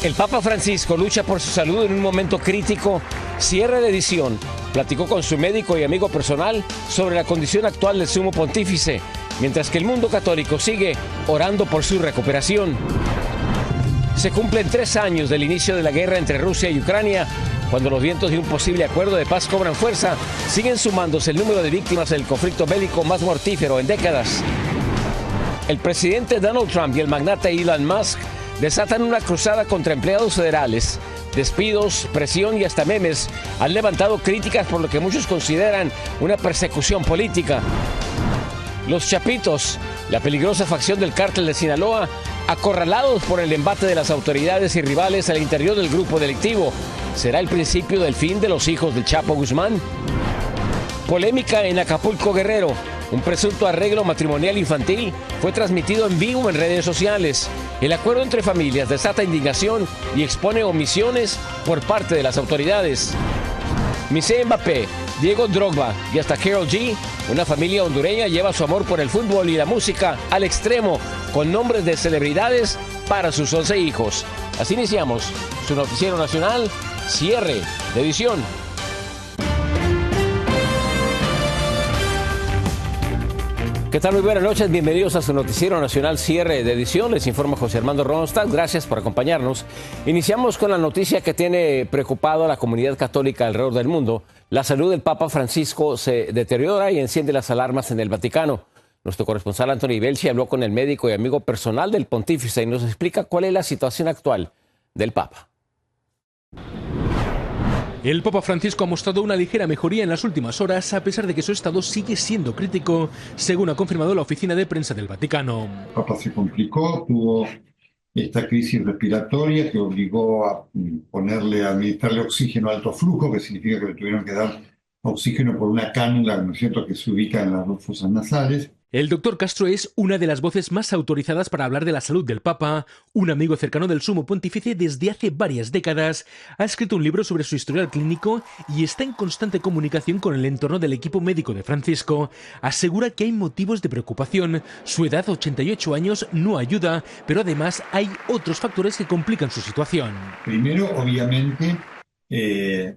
El Papa Francisco lucha por su salud en un momento crítico. Cierre de edición. Platicó con su médico y amigo personal sobre la condición actual del sumo pontífice, mientras que el mundo católico sigue orando por su recuperación. Se cumplen 3 años del inicio de la guerra entre Rusia y Ucrania. Cuando los vientos de un posible acuerdo de paz cobran fuerza, siguen sumándose el número de víctimas del conflicto bélico más mortífero en décadas. El presidente Donald Trump y el magnate Elon Musk desatan una cruzada contra empleados federales. Despidos, presión y hasta memes han levantado críticas por lo que muchos consideran una persecución política. Los Chapitos, la peligrosa facción del cártel de Sinaloa, acorralados por el embate de las autoridades y rivales al interior del grupo delictivo. ¿Será el principio del fin de los hijos del Chapo Guzmán? Polémica en Acapulco, Guerrero. Un presunto arreglo matrimonial infantil fue transmitido en vivo en redes sociales. El acuerdo entre familias desata indignación y expone omisiones por parte de las autoridades. Missy Mbappé, Diego Drogba y hasta Karol G, una familia hondureña lleva su amor por el fútbol y la música al extremo, con nombres de celebridades para sus 11 hijos. Así iniciamos su noticiero nacional, cierre de edición. ¿Qué tal? Muy buenas noches, bienvenidos a su noticiero nacional cierre de edición. Les informa José Armando Ronstadt, gracias por acompañarnos. Iniciamos con la noticia que tiene preocupado a la comunidad católica alrededor del mundo. La salud del Papa Francisco se deteriora y enciende las alarmas en el Vaticano. Nuestro corresponsal Anthony Belchi habló con el médico y amigo personal del pontífice y nos explica cuál es la situación actual del Papa. El Papa Francisco ha mostrado una ligera mejoría en las últimas horas, a pesar de que su estado sigue siendo crítico, según ha confirmado la oficina de prensa del Vaticano. El Papa se complicó, tuvo esta crisis respiratoria que obligó a administrarle oxígeno a alto flujo, que significa que le tuvieron que dar oxígeno por una cánula, ¿no es cierto?, que se ubica en las dos fosas nasales. El doctor Castro es una de las voces más autorizadas para hablar de la salud del Papa. Un amigo cercano del sumo pontífice desde hace varias décadas. Ha escrito un libro sobre su historial clínico y está en constante comunicación con el entorno del equipo médico de Francisco. Asegura que hay motivos de preocupación. Su edad, 88 años, no ayuda, pero además hay otros factores que complican su situación. Primero, obviamente,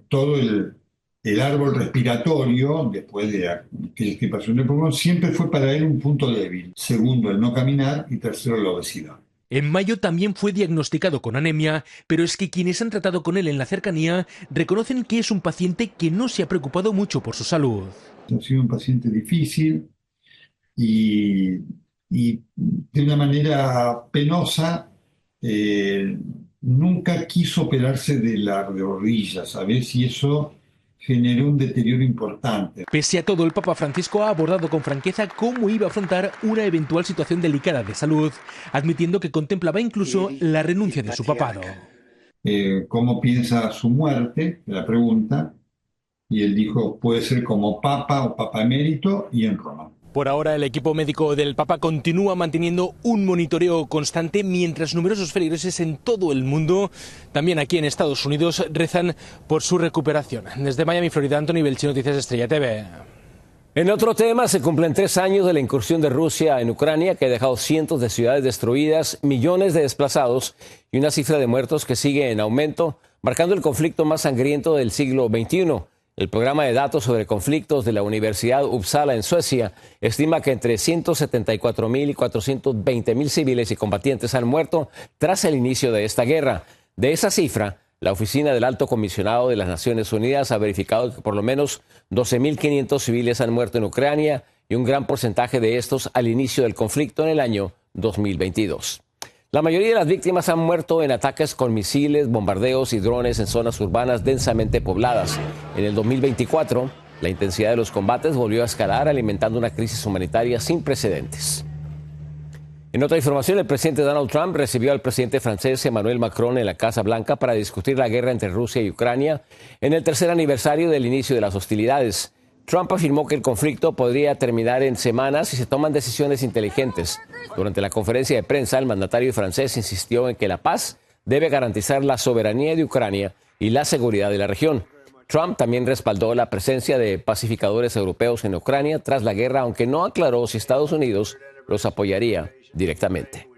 todo el árbol respiratorio, después de aquella extirpación del pulmón, siempre fue para él un punto débil. Segundo, el no caminar y tercero, la obesidad. En mayo también fue diagnosticado con anemia, pero es que quienes han tratado con él en la cercanía reconocen que es un paciente que no se ha preocupado mucho por su salud. Ha sido un paciente difícil y de una manera penosa nunca quiso operarse de la rodilla, ¿sabes? Y eso generó un deterioro importante. Pese a todo, el Papa Francisco ha abordado con franqueza cómo iba a afrontar una eventual situación delicada de salud, admitiendo que contemplaba incluso la renuncia de su papado. ¿Cómo piensa su muerte? La pregunta. Y él dijo, puede ser como papa o papa emérito y en Roma. Por ahora, el equipo médico del Papa continúa manteniendo un monitoreo constante mientras numerosos feligreses en todo el mundo, también aquí en Estados Unidos, rezan por su recuperación. Desde Miami, Florida, Anthony Belchi, Noticias Estrella TV. En otro tema, se cumplen 3 años de la incursión de Rusia en Ucrania, que ha dejado cientos de ciudades destruidas, millones de desplazados y una cifra de muertos que sigue en aumento, marcando el conflicto más sangriento del siglo XXI. El programa de datos sobre conflictos de la Universidad Uppsala en Suecia estima que entre 174.000 y 420.000 civiles y combatientes han muerto tras el inicio de esta guerra. De esa cifra, la Oficina del Alto Comisionado de las Naciones Unidas ha verificado que por lo menos 12.500 civiles han muerto en Ucrania y un gran porcentaje de estos al inicio del conflicto en el año 2022. La mayoría de las víctimas han muerto en ataques con misiles, bombardeos y drones en zonas urbanas densamente pobladas. En el 2024, la intensidad de los combates volvió a escalar, alimentando una crisis humanitaria sin precedentes. En otra información, el presidente Donald Trump recibió al presidente francés Emmanuel Macron en la Casa Blanca para discutir la guerra entre Rusia y Ucrania en el 3er aniversario del inicio de las hostilidades. Trump afirmó que el conflicto podría terminar en semanas si se toman decisiones inteligentes. Durante la conferencia de prensa, el mandatario francés insistió en que la paz debe garantizar la soberanía de Ucrania y la seguridad de la región. Trump también respaldó la presencia de pacificadores europeos en Ucrania tras la guerra, aunque no aclaró si Estados Unidos los apoyaría directamente.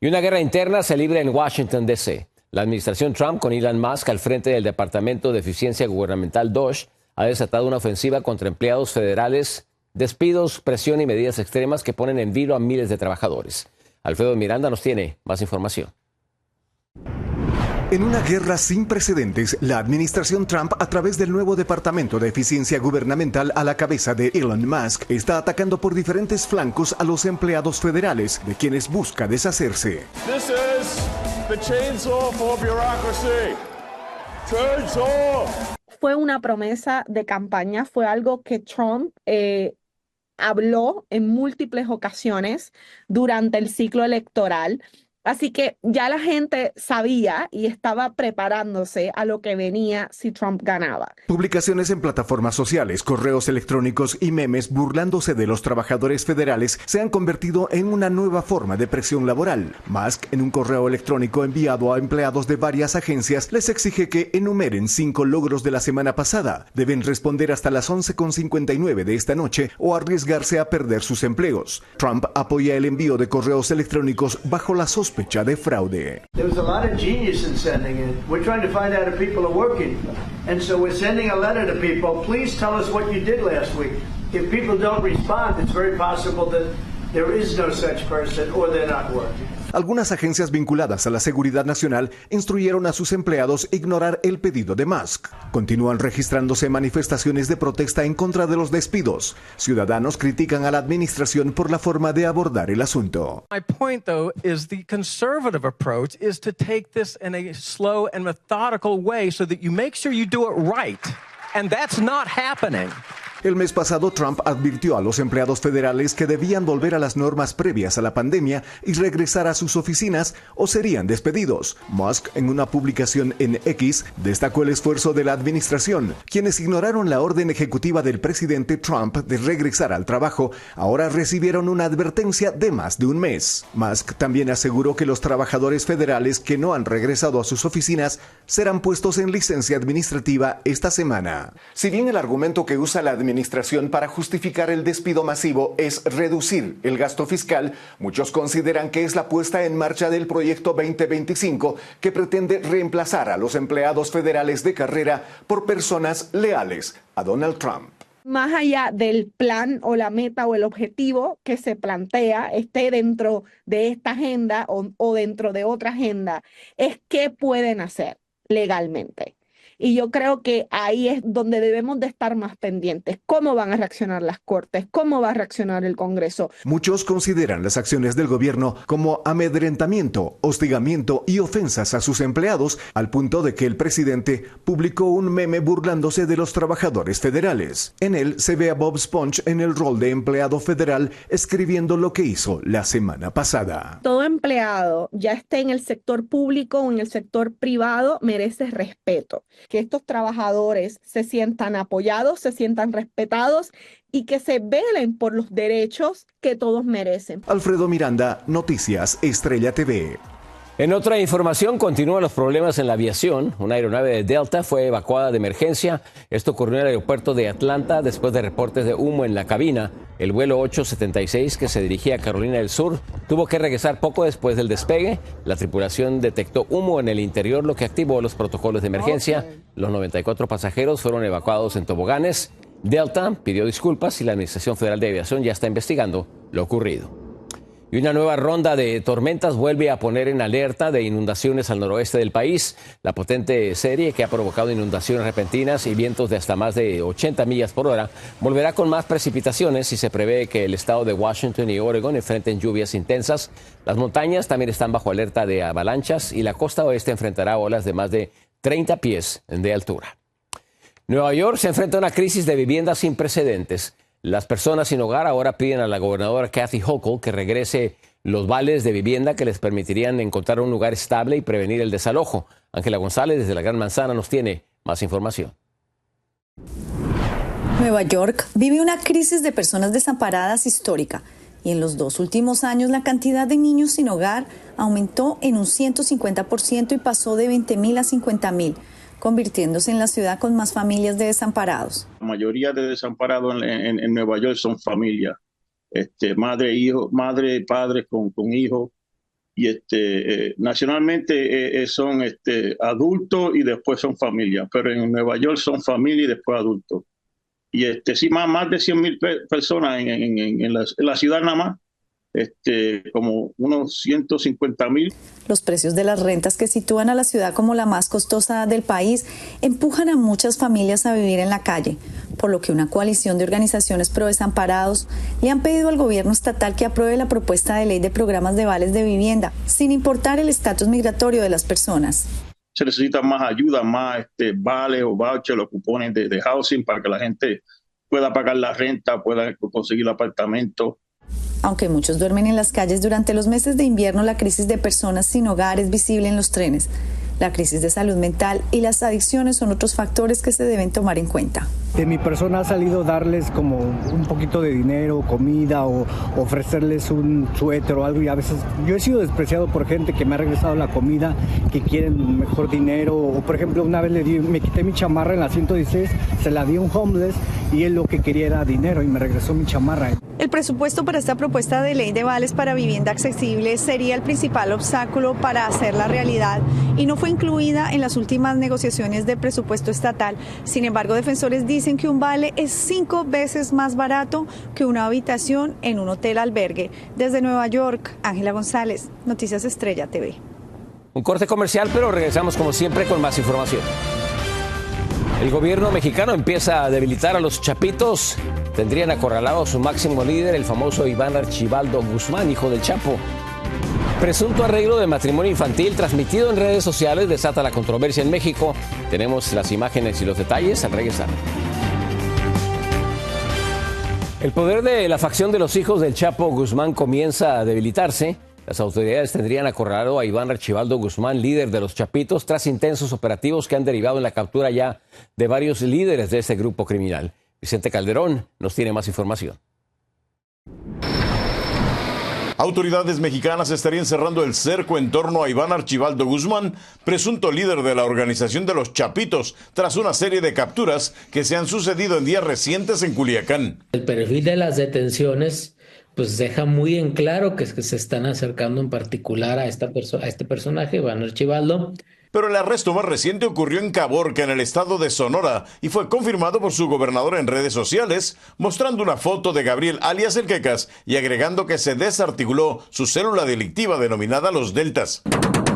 Y una guerra interna se libra en Washington, D.C. La administración Trump, con Elon Musk al frente del Departamento de Eficiencia Gubernamental DOGE, ha desatado una ofensiva contra empleados federales, despidos, presión y medidas extremas que ponen en vilo a miles de trabajadores. Alfredo Miranda nos tiene más información. En una guerra sin precedentes, la administración Trump, a través del nuevo Departamento de Eficiencia Gubernamental a la cabeza de Elon Musk, está atacando por diferentes flancos a los empleados federales, de quienes busca deshacerse. This is the chainsaw for bureaucracy. Chainsaw. Fue una promesa de campaña, fue algo que Trump habló en múltiples ocasiones durante el ciclo electoral. Así que ya la gente sabía y estaba preparándose a lo que venía si Trump ganaba. Publicaciones en plataformas sociales, correos electrónicos y memes burlándose de los trabajadores federales se han convertido en una nueva forma de presión laboral. Musk, en un correo electrónico enviado a empleados de varias agencias, les exige que enumeren 5 logros de la semana pasada. Deben responder hasta las 11:59 de esta noche o arriesgarse a perder sus empleos. Trump apoya el envío de correos electrónicos bajo la sospecha de fraude. There was a lot of genius in sending it. We're trying to find out if people are working. And so we're sending a letter to people. Please tell us what you did last week. If people don't respond, it's very possible that there is no such person or they're not working. Algunas agencias vinculadas a la seguridad nacional instruyeron a sus empleados ignorar el pedido de Musk. Continúan registrándose manifestaciones de protesta en contra de los despidos. Ciudadanos critican a la administración por la forma de abordar el asunto. My point, though, is the conservative approach is to take this in a slow and methodical way so that you make sure you do it right. And that's not happening. El mes pasado, Trump advirtió a los empleados federales que debían volver a las normas previas a la pandemia y regresar a sus oficinas o serían despedidos. Musk, en una publicación en X, destacó el esfuerzo de la administración. Quienes ignoraron la orden ejecutiva del presidente Trump de regresar al trabajo, ahora recibieron una advertencia de más de un mes. Musk también aseguró que los trabajadores federales que no han regresado a sus oficinas serán puestos en licencia administrativa esta semana. Si bien el argumento que usa la administración para justificar el despido masivo es reducir el gasto fiscal, muchos consideran que es la puesta en marcha del Proyecto 2025 que pretende reemplazar a los empleados federales de carrera por personas leales a Donald Trump. Más allá del plan o la meta o el objetivo que se plantea, esté dentro de esta agenda o dentro de otra agenda, es qué pueden hacer legalmente. Y yo creo que ahí es donde debemos de estar más pendientes. ¿Cómo van a reaccionar las Cortes? ¿Cómo va a reaccionar el Congreso? Muchos consideran las acciones del gobierno como amedrentamiento, hostigamiento y ofensas a sus empleados, al punto de que el presidente publicó un meme burlándose de los trabajadores federales. En él se ve a Bob Sponge en el rol de empleado federal escribiendo lo que hizo la semana pasada. Todo empleado, ya esté en el sector público o en el sector privado, merece respeto. Que estos trabajadores se sientan apoyados, se sientan respetados y que se velen por los derechos que todos merecen. Alfredo Miranda, Noticias Estrella TV. En otra información, continúan los problemas en la aviación. Una aeronave de Delta fue evacuada de emergencia. Esto ocurrió en el aeropuerto de Atlanta después de reportes de humo en la cabina. El vuelo 876, que se dirigía a Carolina del Sur, tuvo que regresar poco después del despegue. La tripulación detectó humo en el interior, lo que activó los protocolos de emergencia. Los 94 pasajeros fueron evacuados en toboganes. Delta pidió disculpas y la Administración Federal de Aviación ya está investigando lo ocurrido. Y una nueva ronda de tormentas vuelve a poner en alerta de inundaciones al noroeste del país. La potente serie que ha provocado inundaciones repentinas y vientos de hasta más de 80 millas por hora volverá con más precipitaciones y se prevé que el estado de Washington y Oregon enfrenten lluvias intensas. Las montañas también están bajo alerta de avalanchas y la costa oeste enfrentará olas de más de 30 pies de altura. Nueva York se enfrenta a una crisis de vivienda sin precedentes. Las personas sin hogar ahora piden a la gobernadora Kathy Hochul que regrese los vales de vivienda que les permitirían encontrar un lugar estable y prevenir el desalojo. Ángela González desde la Gran Manzana nos tiene más información. Nueva York vive una crisis de personas desamparadas histórica y en los 2 últimos años la cantidad de niños sin hogar aumentó en un 150% y pasó de 20.000 a 50.000. Convirtiéndose en la ciudad con más familias de desamparados. La mayoría de desamparados en Nueva York son familias, madre, hijo, madre, padres con hijos, y nacionalmente son adultos y después son familias, pero en Nueva York son familia y después adultos. Y sí, más de 100,000 personas en la ciudad nada más. Como unos 150,000. Los precios de las rentas que sitúan a la ciudad como la más costosa del país empujan a muchas familias a vivir en la calle, por lo que una coalición de organizaciones pro desamparados le han pedido al gobierno estatal que apruebe la propuesta de ley de programas de vales de vivienda, sin importar el estatus migratorio de las personas. Se necesita más ayuda, más vales o vouchers, los cupones de housing para que la gente pueda pagar la renta, pueda conseguir apartamento. Aunque muchos duermen en las calles durante los meses de invierno, la crisis de personas sin hogar es visible en los trenes. La crisis de salud mental y las adicciones son otros factores que se deben tomar en cuenta. De mi persona ha salido darles como un poquito de dinero, comida o ofrecerles un suéter o algo, y a veces yo he sido despreciado por gente que me ha regresado la comida, que quieren mejor dinero, o por ejemplo una vez me quité mi chamarra en la 116, se la di a un homeless y él lo que quería era dinero y me regresó mi chamarra. El presupuesto para esta propuesta de ley de vales para vivienda accesible sería el principal obstáculo para hacerla realidad y no fue incluida en las últimas negociaciones de presupuesto estatal. Sin embargo, defensores dicen que un vale es 5 veces más barato que una habitación en un hotel albergue. Desde Nueva York, Ángela González, Noticias Estrella TV. Un corte comercial, pero regresamos como siempre con más información. El gobierno mexicano empieza a debilitar a los chapitos. Tendrían acorralado a su máximo líder, el famoso Iván Archibaldo Guzmán, hijo del Chapo. Presunto arreglo de matrimonio infantil transmitido en redes sociales desata la controversia en México. Tenemos las imágenes y los detalles al regresar. El poder de la facción de los hijos del Chapo Guzmán comienza a debilitarse. Las autoridades tendrían acorralado a Iván Archibaldo Guzmán, líder de los Chapitos, tras intensos operativos que han derivado en la captura ya de varios líderes de este grupo criminal. Vicente Calderón nos tiene más información. Autoridades mexicanas estarían cerrando el cerco en torno a Iván Archibaldo Guzmán, presunto líder de la organización de los Chapitos, tras una serie de capturas que se han sucedido en días recientes en Culiacán. El perfil de las detenciones pues deja muy en claro que se están acercando en particular a este personaje, Iván Archibaldo. Pero el arresto más reciente ocurrió en Caborca, en el estado de Sonora, y fue confirmado por su gobernador en redes sociales, mostrando una foto de Gabriel alias El Quecas y agregando que se desarticuló su célula delictiva denominada Los Deltas.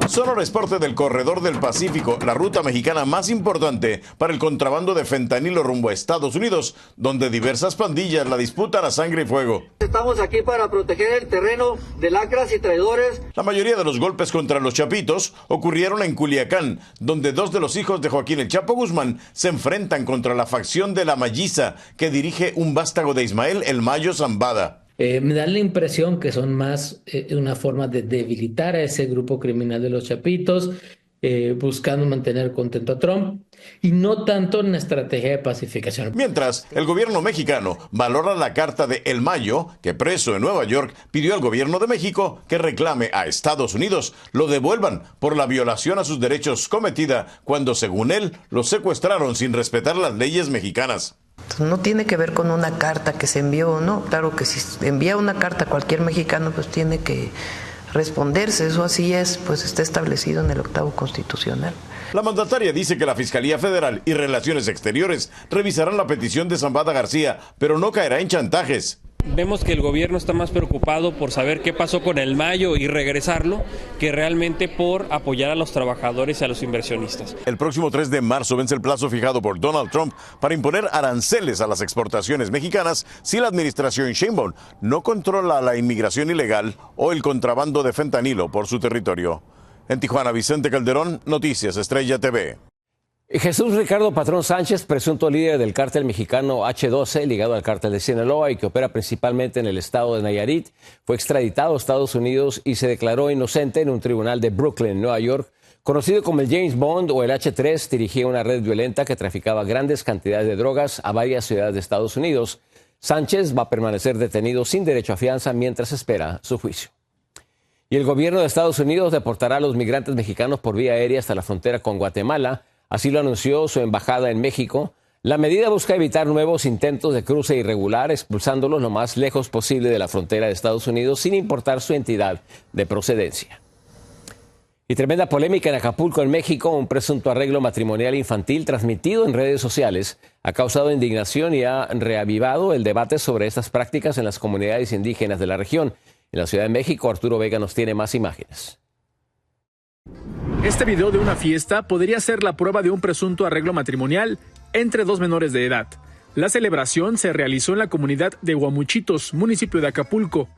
Sonora es parte del Corredor del Pacífico, la ruta mexicana más importante para el contrabando de fentanilo rumbo a Estados Unidos, donde diversas pandillas la disputan a sangre y fuego. Estamos aquí para proteger el terreno de lacras y traidores. La mayoría de los golpes contra los Chapitos ocurrieron en Culiacán, donde 2 de los hijos de Joaquín El Chapo Guzmán se enfrentan contra la facción de La Malliza, que dirige un vástago de Ismael El Mayo Zambada. Me da la impresión que son más una forma de debilitar a ese grupo criminal de los Chapitos, buscando mantener contento a Trump, y no tanto en una estrategia de pacificación. Mientras, el gobierno mexicano valora la carta de El Mayo, que preso en Nueva York pidió al gobierno de México que reclame a Estados Unidos lo devuelvan por la violación a sus derechos cometida cuando, según él, los secuestraron sin respetar las leyes mexicanas. No tiene que ver con una carta que se envió o no. Claro que si envía una carta a cualquier mexicano, pues tiene que responderse. Eso así es, pues está establecido en el 8º constitucional. La mandataria dice que la Fiscalía Federal y Relaciones Exteriores revisarán la petición de Zambada García, pero no caerá en chantajes. Vemos que el gobierno está más preocupado por saber qué pasó con El Mayo y regresarlo, que realmente por apoyar a los trabajadores y a los inversionistas. El próximo 3 de marzo vence el plazo fijado por Donald Trump para imponer aranceles a las exportaciones mexicanas si la administración Sheinbaum no controla la inmigración ilegal o el contrabando de fentanilo por su territorio. En Tijuana, Vicente Calderón, Noticias Estrella TV. Jesús Ricardo Patrón Sánchez, presunto líder del cártel mexicano H12, ligado al cártel de Sinaloa y que opera principalmente en el estado de Nayarit, fue extraditado a Estados Unidos y se declaró inocente en un tribunal de Brooklyn, Nueva York. Conocido como el James Bond o el H3, dirigía una red violenta que traficaba grandes cantidades de drogas a varias ciudades de Estados Unidos. Sánchez va a permanecer detenido sin derecho a fianza mientras espera su juicio. Y el gobierno de Estados Unidos deportará a los migrantes mexicanos por vía aérea hasta la frontera con Guatemala. Así lo anunció su embajada en México. La medida busca evitar nuevos intentos de cruce irregular, expulsándolos lo más lejos posible de la frontera de Estados Unidos, sin importar su entidad de procedencia. Y tremenda polémica en Acapulco, en México. Un presunto arreglo matrimonial infantil transmitido en redes sociales ha causado indignación y ha reavivado el debate sobre estas prácticas en las comunidades indígenas de la región. En la Ciudad de México, Arturo Vega nos tiene más imágenes. Este video de una fiesta podría ser la prueba de un presunto arreglo matrimonial entre dos menores de edad. La celebración se realizó en la comunidad de Guamuchitos, municipio de Acapulco.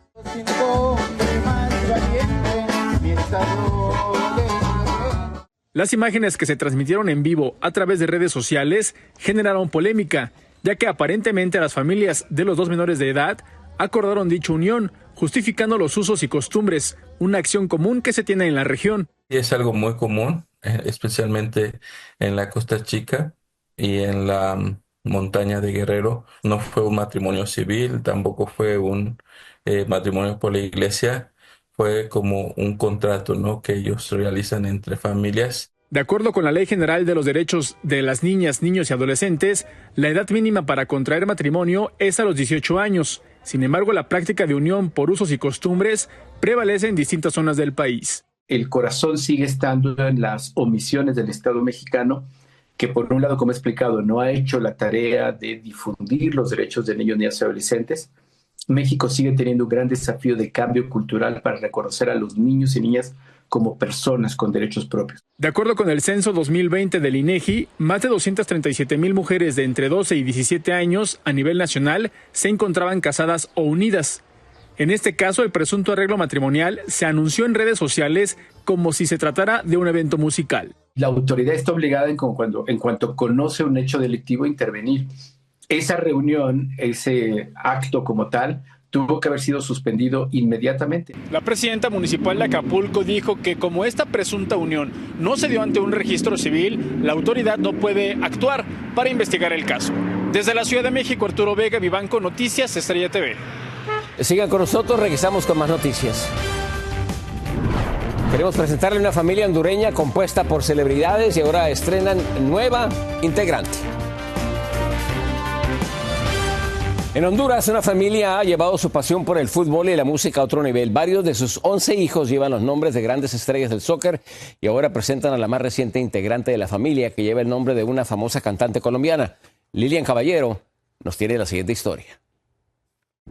Las imágenes que se transmitieron en vivo a través de redes sociales generaron polémica, ya que aparentemente las familias de los dos menores de edad acordaron dicha unión, justificando los usos y costumbres, una acción común que se tiene en la región. Es algo muy común, especialmente en la Costa Chica y en la montaña de Guerrero. No fue un matrimonio civil, tampoco fue un matrimonio por la iglesia. Fue como un contrato, ¿no?, que ellos realizan entre familias. De acuerdo con la Ley General de los Derechos de las Niñas, Niños y Adolescentes, la edad mínima para contraer matrimonio es a los 18 años. Sin embargo, la práctica de unión por usos y costumbres prevalece en distintas zonas del país. El corazón sigue estando en las omisiones del Estado mexicano, que por un lado, como he explicado, no ha hecho la tarea de difundir los derechos de niños, niñas y adolescentes. México sigue teniendo un gran desafío de cambio cultural para reconocer a los niños y niñas como personas con derechos propios. De acuerdo con el censo 2020 del INEGI, más de 237,000 mujeres de entre 12 y 17 años a nivel nacional se encontraban casadas o unidas. En este caso, el presunto arreglo matrimonial se anunció en redes sociales como si se tratara de un evento musical. La autoridad está obligada en cuanto conoce un hecho delictivo a intervenir. Esa reunión, ese acto como tal, tuvo que haber sido suspendido inmediatamente. La presidenta municipal de Acapulco dijo que como esta presunta unión no se dio ante un registro civil, la autoridad no puede actuar para investigar el caso. Desde la Ciudad de México, Arturo Vega, Vivanco Noticias, Estrella TV. Sigan con nosotros, regresamos con más noticias. Queremos presentarle una familia hondureña compuesta por celebridades y ahora estrenan nueva integrante. En Honduras, una familia ha llevado su pasión por el fútbol y la música a otro nivel. Varios de sus 11 hijos llevan los nombres de grandes estrellas del soccer y ahora presentan a la más reciente integrante de la familia, que lleva el nombre de una famosa cantante colombiana. Lilian Caballero nos tiene la siguiente historia.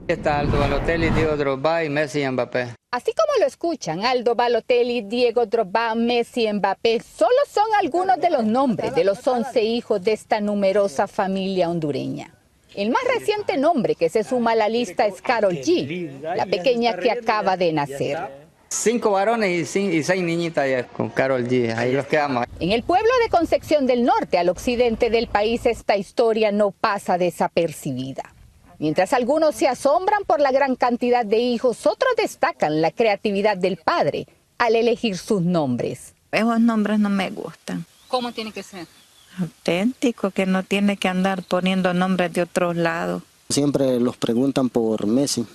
Está Aldo Balotelli, Diego Drogba y Messi y Mbappé. Así como lo escuchan, Aldo Balotelli, Diego Drogba, Messi y Mbappé solo son algunos de los nombres de los 11 hijos de esta numerosa familia hondureña. El más reciente nombre que se suma a la lista es Karol G, la pequeña que acaba de nacer. 5 varones y 6 niñitas ya con Karol G, ahí los quedamos. En el pueblo de Concepción del Norte, al occidente del país, esta historia no pasa desapercibida. Mientras algunos se asombran por la gran cantidad de hijos, otros destacan la creatividad del padre al elegir sus nombres. Esos nombres no me gustan. ¿Cómo tiene que ser? Auténtico, que no tiene que andar poniendo nombres de otros lados. Siempre los preguntan por Messi.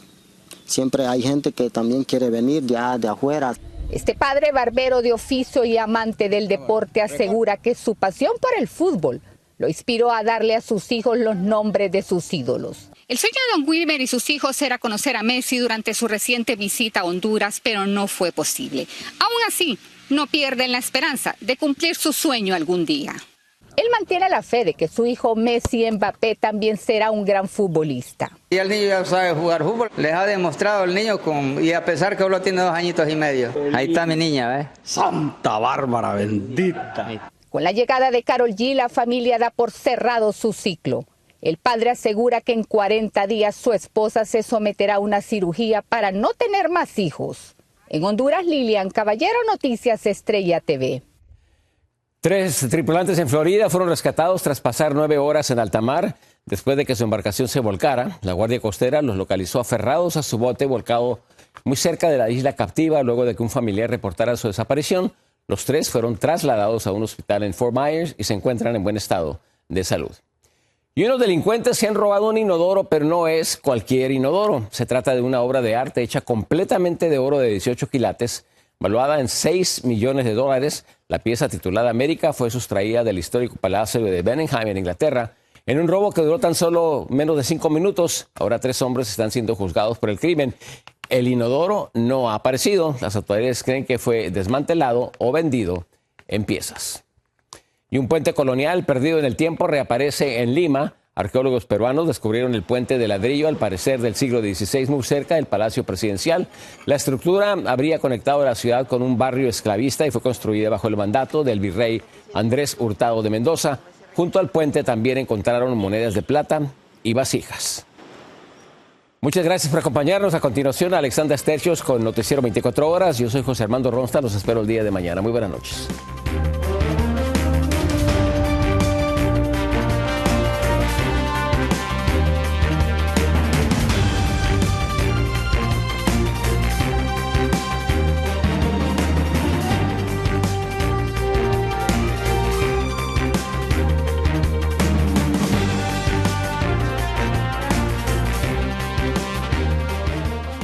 Siempre hay gente que también quiere venir ya de afuera. Este padre barbero de oficio y amante del deporte asegura que su pasión por el fútbol lo inspiró a darle a sus hijos los nombres de sus ídolos. El sueño de don Wilmer y sus hijos era conocer a Messi durante su reciente visita a Honduras, pero no fue posible. Aún así, no pierden la esperanza de cumplir su sueño algún día. Él mantiene la fe de que su hijo Messi Mbappé también será un gran futbolista. Y el niño ya sabe jugar fútbol, les ha demostrado el niño y a pesar que solo tiene 2 añitos y medio. Ahí está mi niña, ¿ves? Santa Bárbara, bendita. Con la llegada de Karol G, la familia da por cerrado su ciclo. El padre asegura que en 40 días su esposa se someterá a una cirugía para no tener más hijos. En Honduras, Lilian Caballero, Noticias Estrella TV. 3 tripulantes en Florida fueron rescatados tras pasar 9 horas en alta mar después de que su embarcación se volcara. La Guardia Costera los localizó aferrados a su bote volcado muy cerca de la isla Captiva luego de que un familiar reportara su desaparición. Los 3 fueron trasladados a un hospital en Fort Myers y se encuentran en buen estado de salud. Y unos delincuentes se han robado un inodoro, pero no es cualquier inodoro. Se trata de una obra de arte hecha completamente de oro de 18 quilates, valuada en $6 millones. La pieza, titulada América, fue sustraída del histórico Palacio de Buckingham en Inglaterra en un robo que duró tan solo menos de 5 minutos. Ahora 3 hombres están siendo juzgados por el crimen. El inodoro no ha aparecido. Las autoridades creen que fue desmantelado o vendido en piezas. Y un puente colonial perdido en el tiempo reaparece en Lima. Arqueólogos peruanos descubrieron el puente de ladrillo, al parecer del siglo XVI, muy cerca del Palacio Presidencial. La estructura habría conectado la ciudad con un barrio esclavista y fue construida bajo el mandato del virrey Andrés Hurtado de Mendoza. Junto al puente también encontraron monedas de plata y vasijas. Muchas gracias por acompañarnos. A continuación, Alexandra Stercios con Noticiero 24 Horas. Yo soy José Armando Ronsta. Los espero el día de mañana. Muy buenas noches.